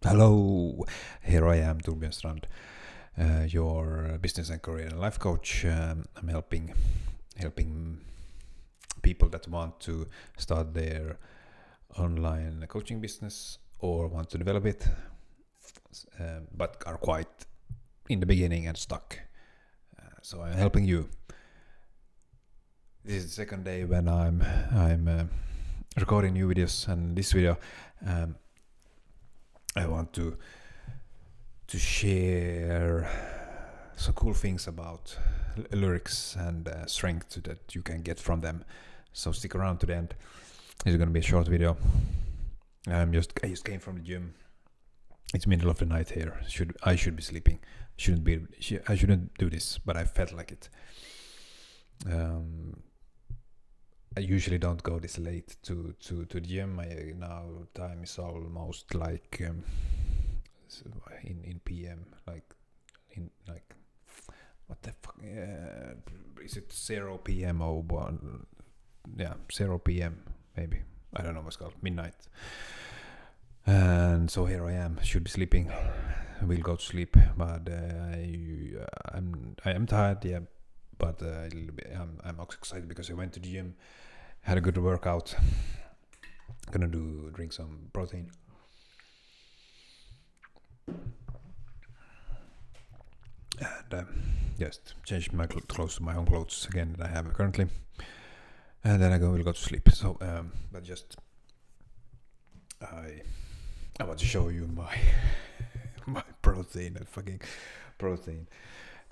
Hello, here I am, Torbjörn Strand, your business and career and life coach. I'm helping people that want to start their online coaching business or want to develop it, but are quite in the beginning and stuck. So I'm helping you. This is the second day when I'm recording new videos, and this video I want to share some cool things about lyrics and strength that you can get from them. So stick around to the end. This is going to be a short video. I just came from the gym. It's middle of the night here. I should be sleeping. I shouldn't do this, but I felt like it. I usually don't go this late to the gym. Now time is almost like in PM, like what the fuck? Is it 0 PM or 1? Yeah, 0 PM maybe. I don't know what's called, midnight. And so here I am. Should be sleeping. Will go to sleep, but I am tired. Yeah, but I'm also excited because I went to the gym, had a good workout. Gonna drink some protein. And just change my clothes to my own clothes again that I have currently, and then will go to sleep. So, but just I want to show you my my protein and fucking protein,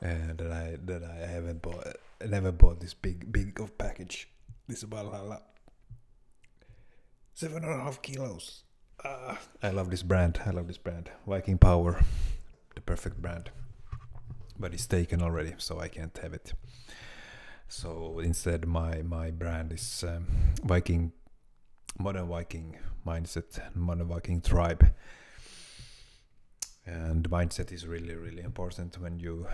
and that I haven't bought. I never bought this big of package. This is Valhalla, 7.5 kilos. I love this brand. Viking Power, the perfect brand. But it's taken already, so I can't have it. So instead, my brand is Viking, Modern Viking Mindset, Modern Viking Tribe. And mindset is really important when you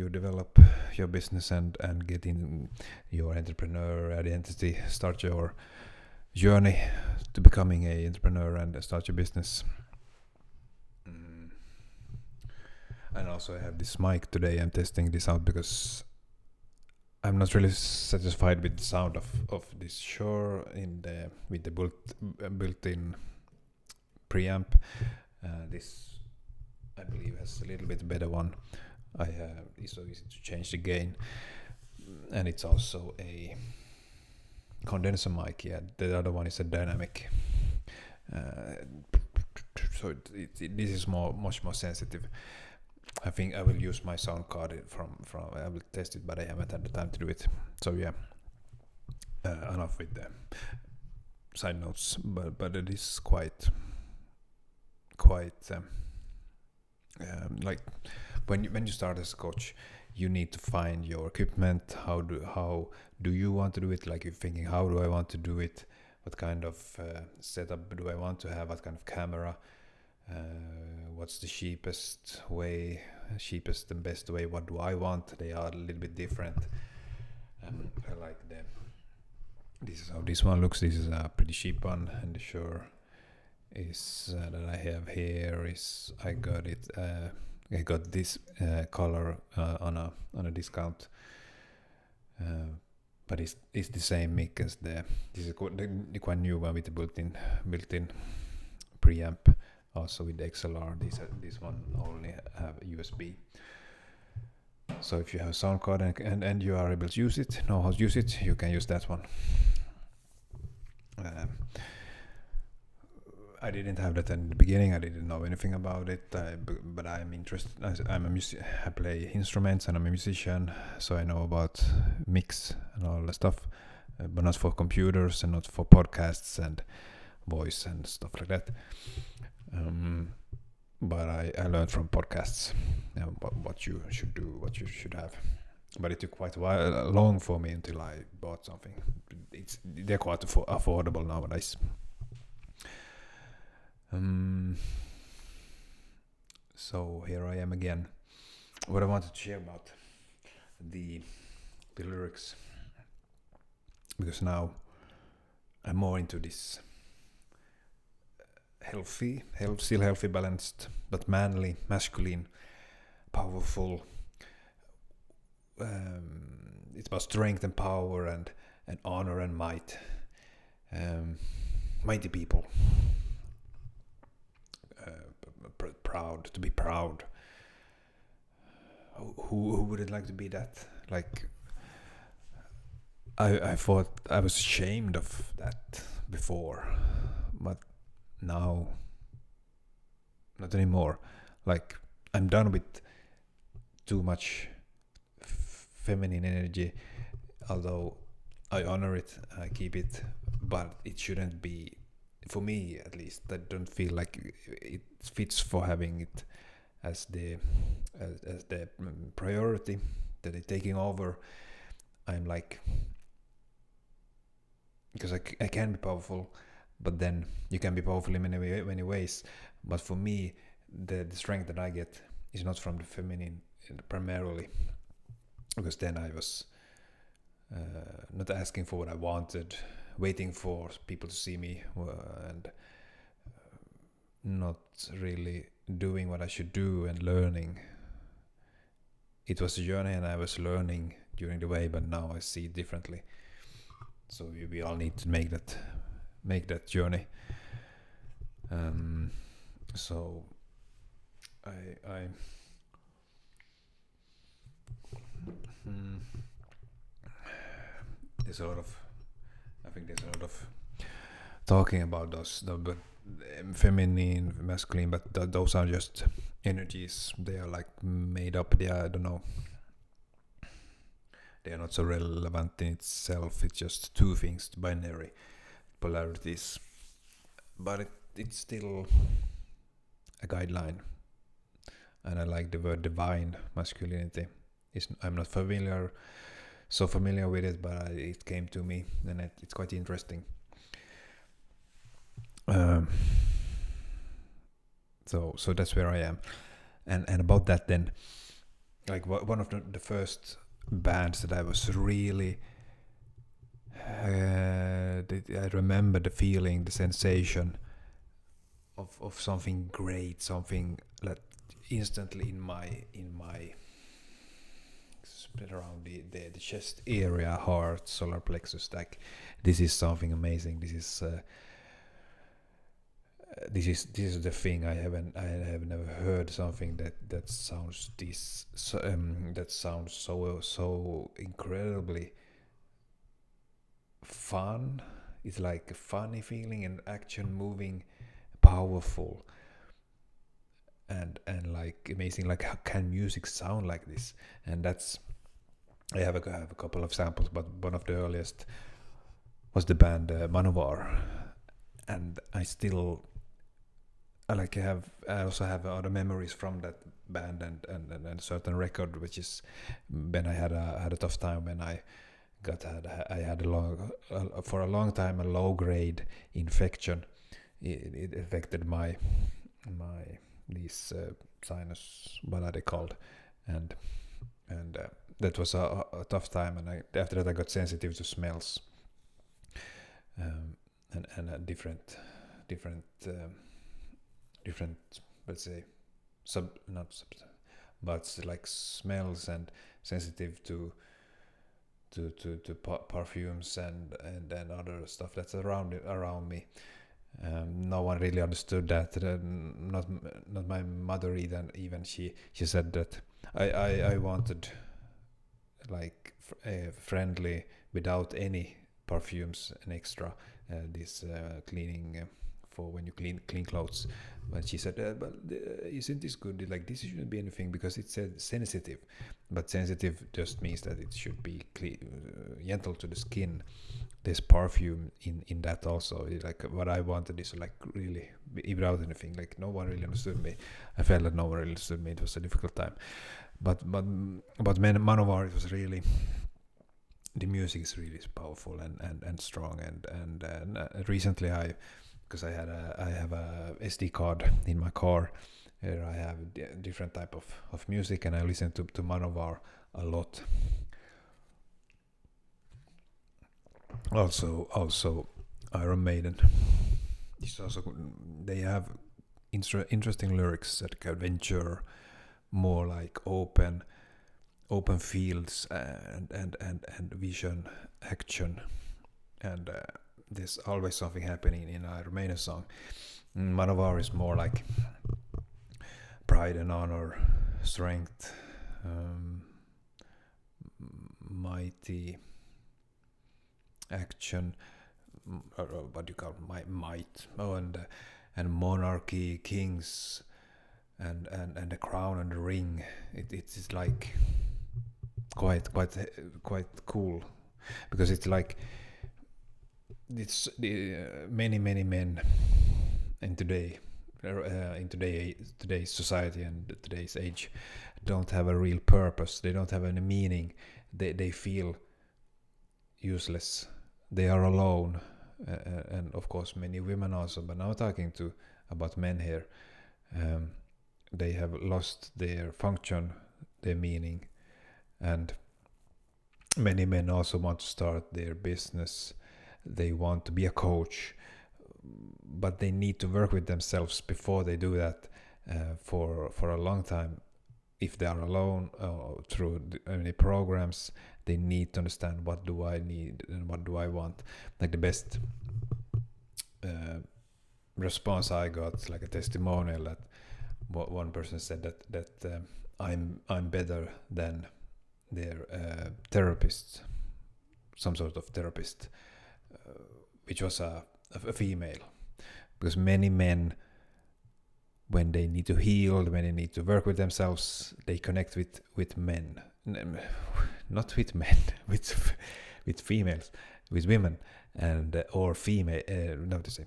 develop your business and get in your entrepreneur identity, start your journey to becoming an entrepreneur and start your business. And also I have this mic today. I'm testing this out because I'm not really satisfied with the sound of this Shure with the built-in preamp. This I believe has a little bit better one. It's so easy to change the gain, and it's also a condenser mic. Yeah, the other one is a dynamic. So this is much more sensitive. I think I will use my sound card from I will test it, but I haven't had the time to do it. So yeah, enough with the side notes. But it is quite like when you start as a coach, you need to find your equipment. How do you want to do it? Like you're thinking, how do I want to do it? What kind of setup do I want to have? What kind of camera? What's the cheapest and best way? What do I want? They are a little bit different. I like this is how this one looks. This is a pretty cheap one, and the Shure is that I have here is I got it. I got this color on a discount, but it's the same mic as this is the quite new one with the built-in preamp. Also with the XLR, this one only have USB. So if you have a sound card and you are able to know how to use it, you can use that one. I didn't have that in the beginning. I didn't know anything about it, but I'm interested. I play instruments and I'm a musician, so I know about mix and all the stuff, but not for computers and not for podcasts and voice and stuff like that. But I learned from podcasts what you should do, what you should have. But it took quite a while, long for me until I bought something. They're quite affordable nowadays. So here I am again. What I wanted to share about the lyrics, because now I'm more into this still healthy, balanced, but manly, masculine, powerful. It's about strength and power and honor and might. Mighty people. Proud, to be proud. Who wouldn't like to be that? Like, I thought I was ashamed of that before, but now, not anymore. Like, I'm done with too much feminine energy, although I honor it, I keep it, but it shouldn't be, for me at least, I don't feel like it fits for having it as the priority, that it's taking over. I'm like, because I can be powerful, but then you can be powerful in many ways. But for me, the strength that I get is not from the feminine primarily, because then I was not asking for what I wanted, waiting for people to see me, and not really doing what I should do and learning. It was a journey and I was learning during the way, but now I see it differently. So we all need to make that journey. So I there's a lot of talking about those, but feminine, masculine, but those are just energies. They are like made up. They are, I don't know. They are not so relevant in itself. It's just two things, binary polarities. But it's still a guideline. And I like the word divine masculinity. I'm not so familiar with it, but it came to me, and it's quite interesting. So that's where I am, and about that then, like one of the first bands that I was really, I remember the feeling, the sensation of something great, something that instantly in my split around the chest area, heart, solar plexus, like this is something amazing. This is the thing. I have never heard something that sounds that sounds so incredibly fun. It's like a funny feeling and action, moving, powerful, and like amazing. Like, how can music sound like this? And that's, I have a couple of samples, but one of the earliest was the band Manowar, and I also have other memories from that band and a certain record, which is when I had a tough time when I had for a long time a low grade infection. It affected my these sinus, what are they called, and that was a tough time, and after that I got sensitive to smells, and different let's say but like smells, and sensitive to perfumes and other stuff that's around me. No one really understood that. Not my mother either. Even she said that I wanted like friendly without any perfumes and extra this cleaning for when you clean clothes. But she said, but isn't this good? Like, this shouldn't be anything because it said sensitive, but sensitive just means that it should be gentle to the skin. There's perfume in that also. Like, what I wanted is like really without anything. Like, no one really understood me. I felt that no one really understood me. It was a difficult time. But Manowar, it was really, the music is really powerful and strong, and recently because I have a SD card in my car. Here I have a different type of music, and I listen to Manowar a lot. Also Iron Maiden. it's also they have interesting lyrics, like adventure, more like open fields, and vision, action, and there's always something happening in a Romanian song. Manovar is more like pride and honor, strength, mighty, action, or what do you call might? Oh, and monarchy, kings, and the crown and the ring. It's like quite cool, because it's like it's many men in today's society and today's age don't have a real purpose. They don't have any meaning. They feel useless. They are alone, and of course many women also. But now talking about men here, they have lost their function, their meaning, and many men also want to start their business. They want to be a coach, but they need to work with themselves before they do that for a long time. If they are alone through any programs, they need to understand what do I need and what do I want. Like the best response I got, like a testimonial, that one person said that I'm better than their therapist, some sort of therapist, which was a female, because many men, when they need to heal, when they need to work with themselves, they connect with men, not with men, with females, with women, and or female, no to say,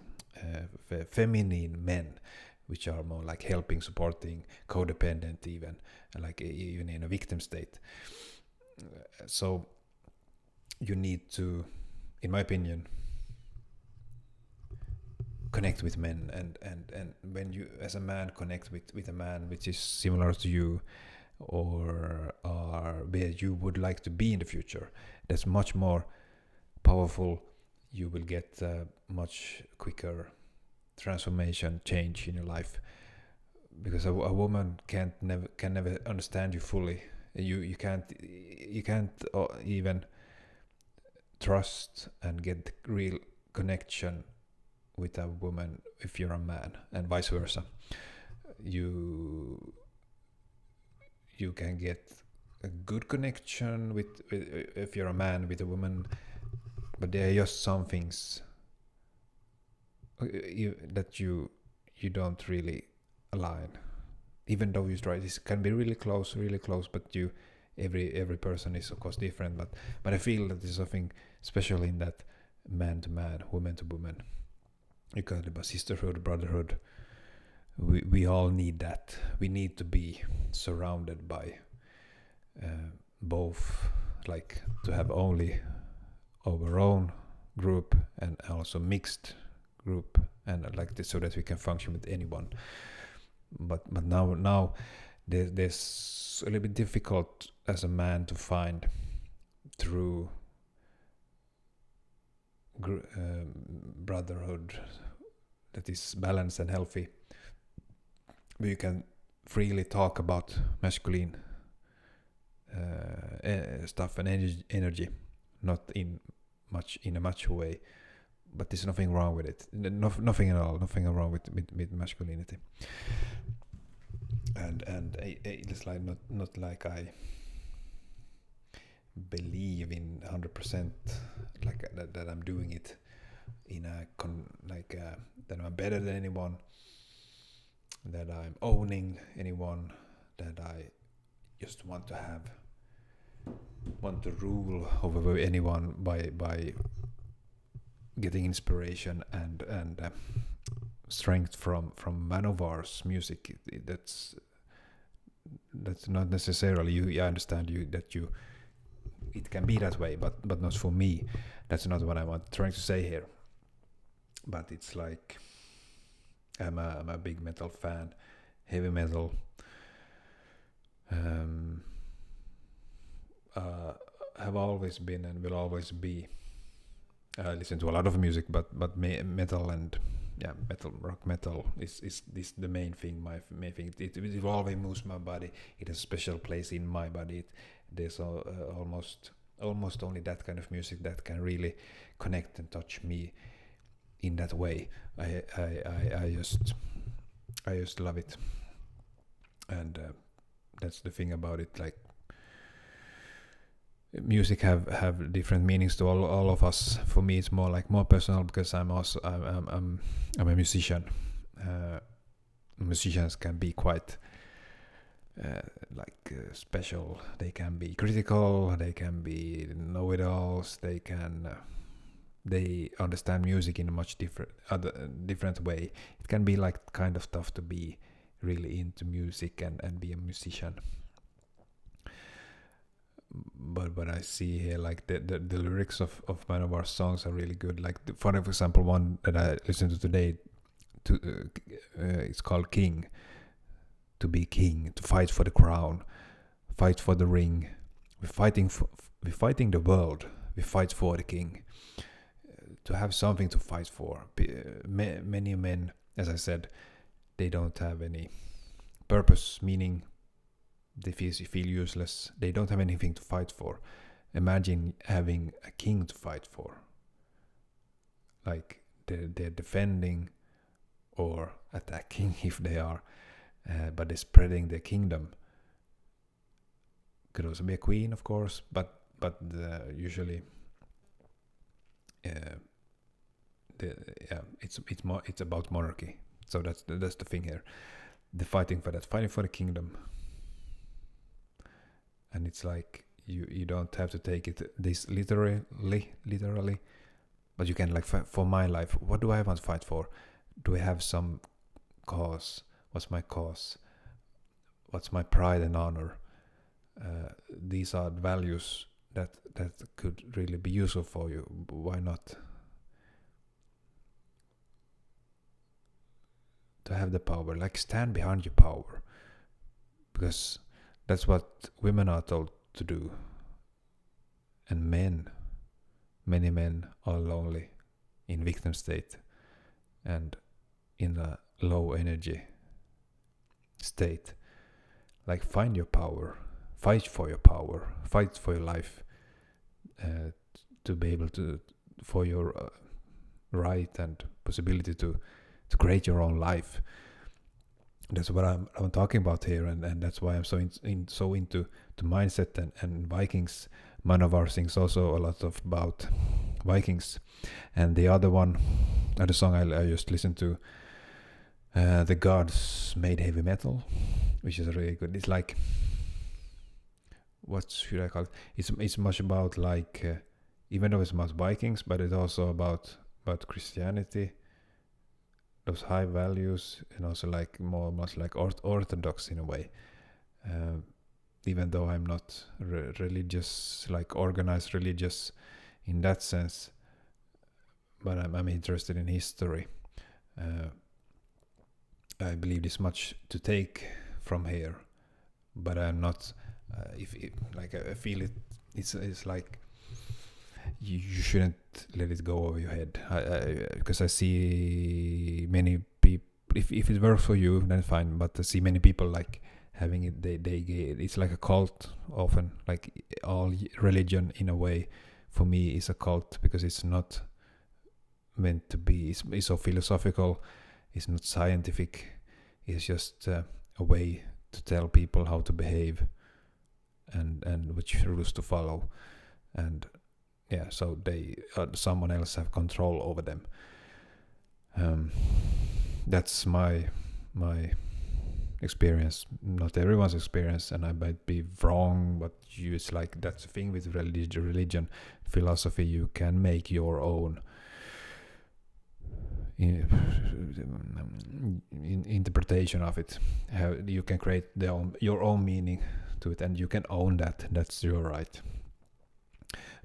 feminine men, which are more like helping, supporting, codependent, even in a victim state. So you need to, in my opinion, connect with men, and when you as a man connect with a man which is similar to you, or where you would like to be in the future, that's much more powerful. You will get much quicker transformation, change in your life, because a woman can never understand you fully. You can't even trust and get real connection with a woman if you're a man, and vice versa. You can get a good connection with if you're a man with a woman, but there are just some things that you don't really align, even though you try. This can be really close, but every person is of course different, but I feel that there's something special in that man to man, woman to woman. You call it about sisterhood, brotherhood. We all need that. We need to be surrounded by both, like to have only our own group and also mixed group, and like this, so that we can function with anyone. But now there's a little bit difficult as a man to find through brotherhood that is balanced and healthy, where you can freely talk about masculine stuff and energy, not in a macho way, but there's nothing wrong with it. Nothing at all. Nothing wrong with masculinity. And it's like not like I believe in 100% like that I'm doing it in a that I'm better than anyone, that I'm owning anyone, that I just want to rule over anyone by getting inspiration and strength from Manovar's music. That's not necessarily I understand that it can be that way, but not for me. That's not what I'm trying to say here. But it's like I'm a big metal fan, heavy metal. Have always been and will always be. I listen to a lot of music, but metal and rock metal is the main thing. My main thing. It always moves my body. It has a special place in my body. There's almost only that kind of music that can really connect and touch me in that way. I just love it, and that's the thing about it. Like, music have different meanings to all of us. For me, it's more personal because I'm a musician. Musicians can be quite special. They can be critical. They can be know-it-alls. They understand music in a much different way. It can be like kind of tough to be really into music and be a musician. But I see here like the lyrics of one of our songs are really good. Like for example, one that I listened to today, it's called King. To be king, to fight for the crown, fight for the ring. We're fighting the world. We fight for the king. To have something to fight for. Many men, as I said, they don't have any purpose, meaning they feel useless. They don't have anything to fight for. Imagine having a king to fight for. Like they're defending or attacking if they are, but they're spreading their kingdom. Could also be a queen, of course, but usually, it's about monarchy. So that's the thing here. The fighting for the kingdom. And it's like you don't have to take it this literally, but you can, like, for my life, what do I want to fight for? Do I have some cause? What's my cause? What's my pride and honor? These are values that could really be useful for you. Why not? To have the power, like, stand behind your power, because that's what women are told to do. And many men are lonely, in victim state, and in a low energy state. Like, find your power, fight for your power, fight for your life, to be able to, for your right and possibility to create your own life. That's what I'm talking about here, and that's why I'm so into mindset and Vikings. Manowar sings also a lot about Vikings, and the other song I just listened to, The Gods Made Heavy Metal, which is really good. It's like, what should I call it? It's much about, like, even though it's about Vikings, but it's also about Christianity, those high values, and also like much like orthodox in a way. Even though I'm not religious, like organized religious in that sense, but I'm interested in history. I believe there's much to take from here, but I'm not. I feel it's like you shouldn't let it go over your head. Because I see many people. If it works for you, then fine. But I see many people like having it. It's like a cult often. Like all religion, in a way, for me, is a cult, because it's not meant to be. It's so philosophical. It's not scientific. It's just a way to tell people how to behave and which rules to follow, and so they someone else have control over them. That's my experience, not everyone's experience, and I might be wrong, but it's like that's the thing with religion, philosophy. You can make your own interpretation of it. How you can create your own meaning to it, and you can own that. That's your right.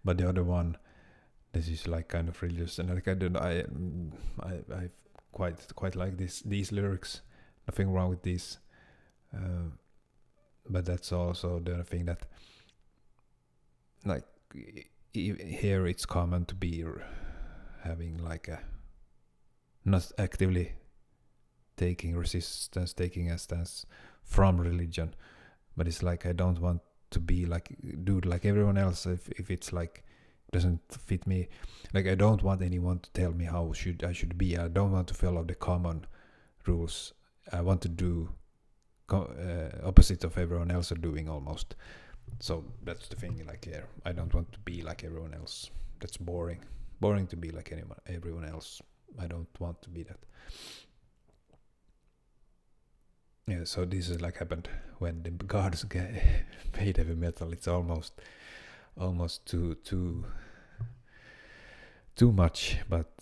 But the other one, this is like kind of religious, and like I quite like these lyrics. Nothing wrong with these, but that's also the other thing that, like, here it's common to be having like a not actively taking resistance, taking a stance from religion, but it's like I don't want to be like dude like everyone else. If it's like doesn't fit me, like I don't want anyone to tell me how I should be. I don't want to follow the common rules. I want to do opposite of everyone else are doing almost. So that's the thing. Like, yeah, I don't want to be like everyone else. That's boring. Boring to be like everyone else. I don't want to be that. Yeah, so this is like happened when the gods made heavy metal. It's almost too much, but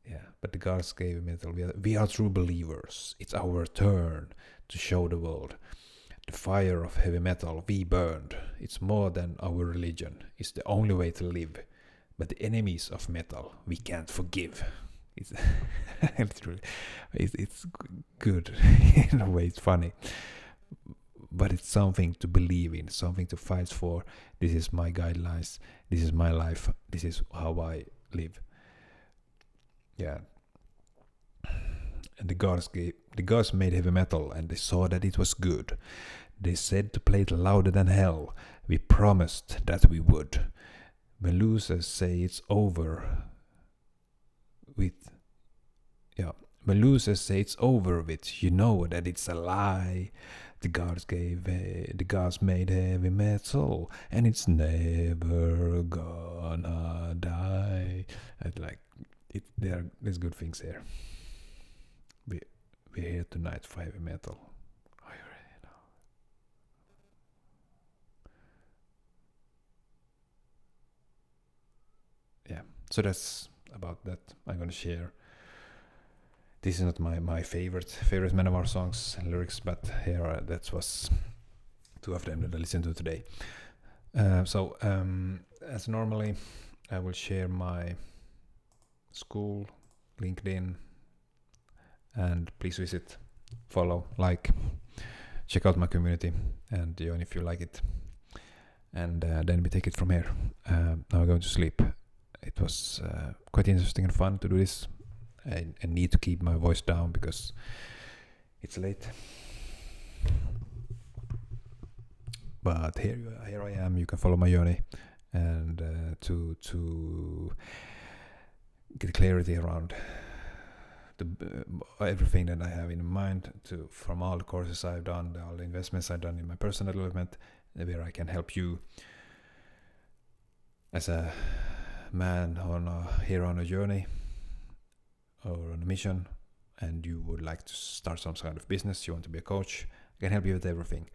yeah. But the gods gave metal. We are true believers. It's our turn to show the world. The fire of heavy metal we burned. It's more than our religion. It's the only way to live. But the enemies of metal we can't forgive. It's it's good in a way. It's funny, but it's something to believe in, something to fight for. This is my guidelines. This is my life. This is how I live. Yeah. And the gods made heavy metal, and they saw that it was good. They said to play it louder than hell. We promised that we would. When losers say it's over with, when losers say it's over with, you know that it's a lie. The gods made heavy metal, and it's never gonna die. And like there's good things here. We're here tonight for heavy metal. Are you ready now? Yeah. So that's about that. I'm gonna share. This is not my favorite Manowar songs and lyrics, but here that was two of them that I listened to today. So as normally, I will share my school, LinkedIn, and please visit, follow, like, check out my community, and if you like it, and then we take it from here. Now I'm going to sleep. It was quite interesting and fun to do this. I need to keep my voice down because it's late. But here I am. You can follow my journey, and to get clarity around everything that I have in mind, from all the courses I've done, all the investments I've done in my personal development, where I can help you as a man here on a journey or on a mission, and you would like to start some kind of business, you want to be a coach, I can help you with everything,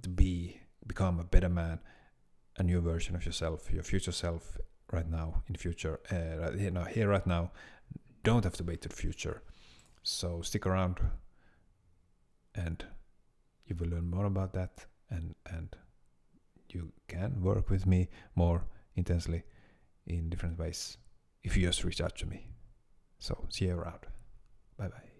to become a better man, a new version of yourself, your future self, right now, in the future, here right now. Don't have to wait to the future. So stick around, and you will learn more about that, and you can work with me more intensely in different ways if you just reach out to me. So see you around. Bye bye.